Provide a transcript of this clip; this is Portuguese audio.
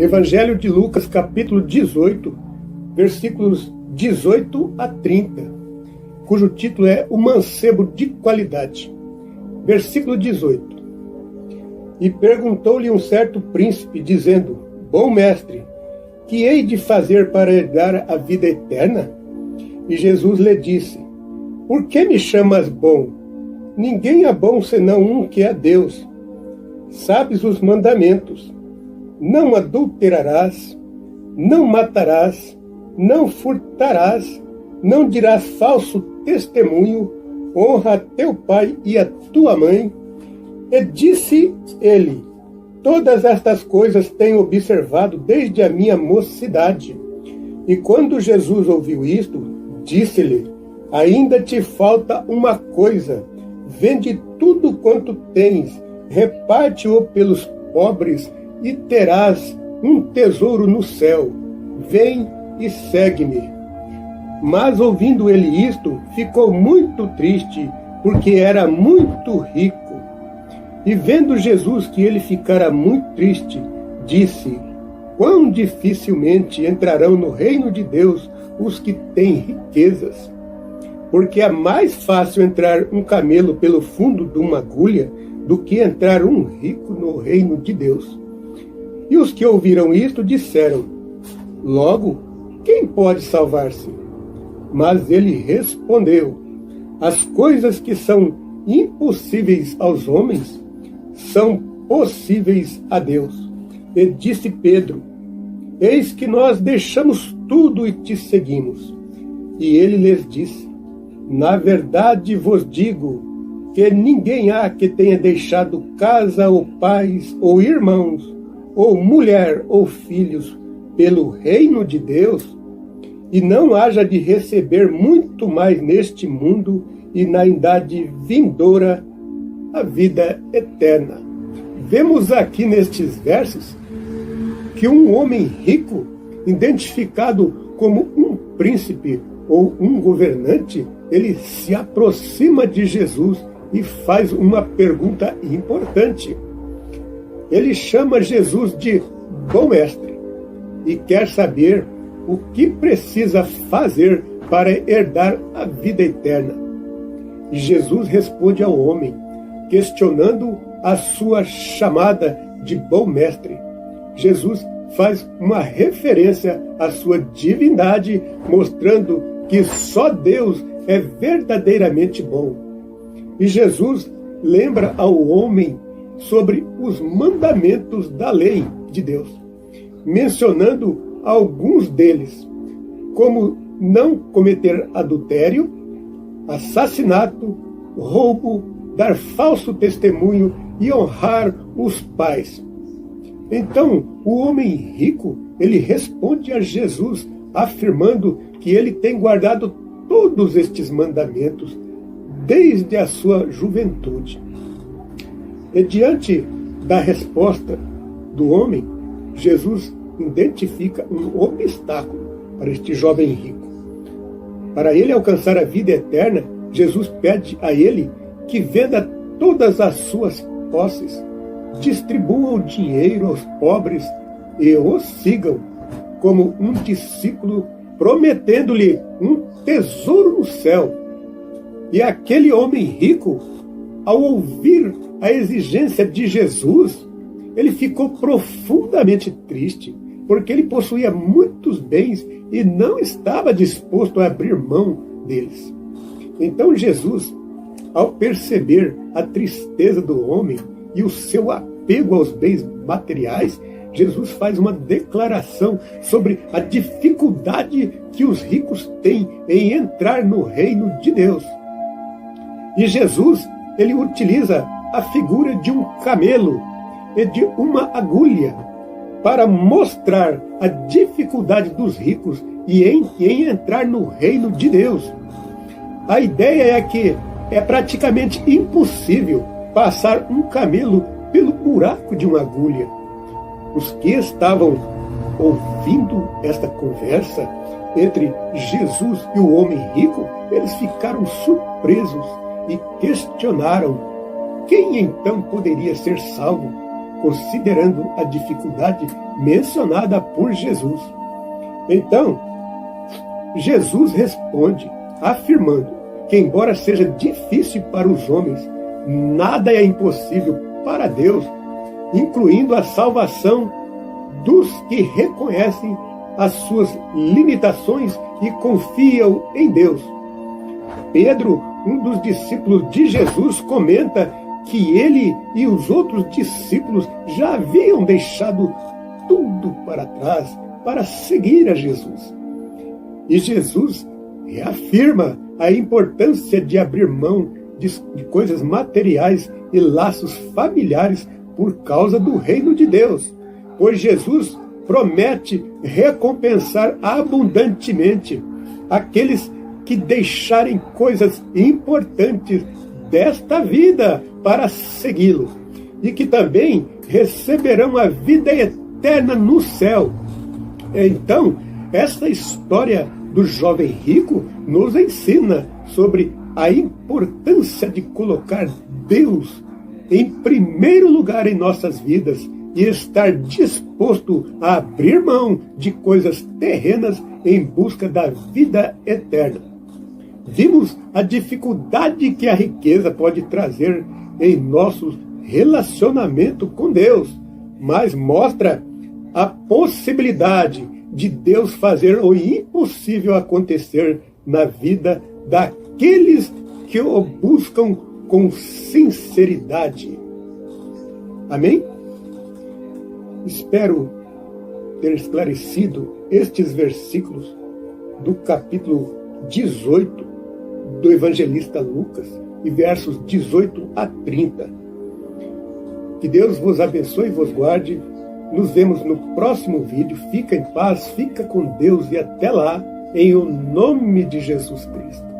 Evangelho de Lucas, capítulo 18, versículos 18 a 30, cujo título é O Mancebo de Qualidade. Versículo 18. E perguntou-lhe um certo príncipe, dizendo: Bom mestre, que hei de fazer para herdar a vida eterna? E Jesus lhe disse: Por que me chamas bom? Ninguém é bom senão um, que é Deus. Sabes os mandamentos: não adulterarás, não matarás, não furtarás, não dirás falso testemunho, honra a teu pai e a tua mãe. E disse ele: Todas estas coisas tenho observado desde a minha mocidade. E quando Jesus ouviu isto, disse-lhe: Ainda te falta uma coisa. Vende tudo quanto tens, reparte-o pelos pobres, e terás um tesouro no céu. Vem e segue-me. Mas ouvindo ele isto, ficou muito triste, porque era muito rico. E vendo Jesus que ele ficara muito triste, disse: Quão dificilmente entrarão no reino de Deus os que têm riquezas. Porque é mais fácil entrar um camelo pelo fundo de uma agulha do que entrar um rico no reino de Deus. E os que ouviram isto disseram: Logo, quem pode salvar-se? Mas ele respondeu: As coisas que são impossíveis aos homens são possíveis a Deus. E disse Pedro: Eis que nós deixamos tudo e te seguimos. E ele lhes disse: Na verdade vos digo que ninguém há que tenha deixado casa ou pais ou irmãos, ou mulher ou filhos, pelo reino de Deus, e não haja de receber muito mais neste mundo e na idade vindoura a vida eterna. Vemos aqui nestes versos que um homem rico, identificado como um príncipe ou um governante, ele se aproxima de Jesus e faz uma pergunta importante. Ele chama Jesus de bom mestre e quer saber o que precisa fazer para herdar a vida eterna. E Jesus responde ao homem, questionando a sua chamada de bom mestre. Jesus faz uma referência à sua divindade, mostrando que só Deus é verdadeiramente bom. E Jesus lembra ao homem sobre os mandamentos da lei de Deus, mencionando alguns deles, como não cometer adultério, assassinato, roubo, dar falso testemunho e honrar os pais. Então, o homem rico, ele responde a Jesus, afirmando que ele tem guardado todos estes mandamentos desde a sua juventude. E diante da resposta do homem, Jesus identifica um obstáculo para este jovem rico. Para ele alcançar a vida eterna, Jesus pede a ele que venda todas as suas posses, distribua o dinheiro aos pobres e o sigam como um discípulo, prometendo-lhe um tesouro no céu. E aquele homem rico, ao ouvir a exigência de Jesus, ele ficou profundamente triste, porque ele possuía muitos bens e não estava disposto a abrir mão deles. Então Jesus, ao perceber a tristeza do homem e o seu apego aos bens materiais, Jesus faz uma declaração sobre a dificuldade que os ricos têm em entrar no reino de Deus. E Jesus, ele utiliza a figura de um camelo e de uma agulha para mostrar a dificuldade dos ricos em entrar no reino de Deus. A ideia é que é praticamente impossível passar um camelo pelo buraco de uma agulha. Os que estavam ouvindo esta conversa entre Jesus e o homem rico, eles ficaram surpresos e questionaram: quem então poderia ser salvo? considerando a dificuldade mencionada por Jesus. Então, Jesus responde, afirmando que, embora seja difícil para os homens, nada é impossível para Deus, incluindo a salvação dos que reconhecem as suas limitações e confiam em Deus. Pedro, um dos discípulos de Jesus, comenta que ele e os outros discípulos já haviam deixado tudo para trás para seguir a Jesus. E Jesus reafirma a importância de abrir mão de coisas materiais e laços familiares por causa do reino de Deus, pois Jesus promete recompensar abundantemente aqueles que deixarem coisas importantes desta vida para segui-lo, e que também receberão a vida eterna no céu. Então, essa história do jovem rico nos ensina sobre a importância de colocar Deus em primeiro lugar em nossas vidas e estar disposto a abrir mão de coisas terrenas em busca da vida eterna. Vimos a dificuldade que a riqueza pode trazer em nosso relacionamento com Deus, mas mostra a possibilidade de Deus fazer o impossível acontecer na vida daqueles que o buscam com sinceridade. Amém? Espero ter esclarecido estes versículos do capítulo 18 do evangelista Lucas, e versos 18 a 30. Que Deus vos abençoe e vos guarde. Nos vemos no próximo vídeo. Fica em paz, fica com Deus e até lá, em o nome de Jesus Cristo.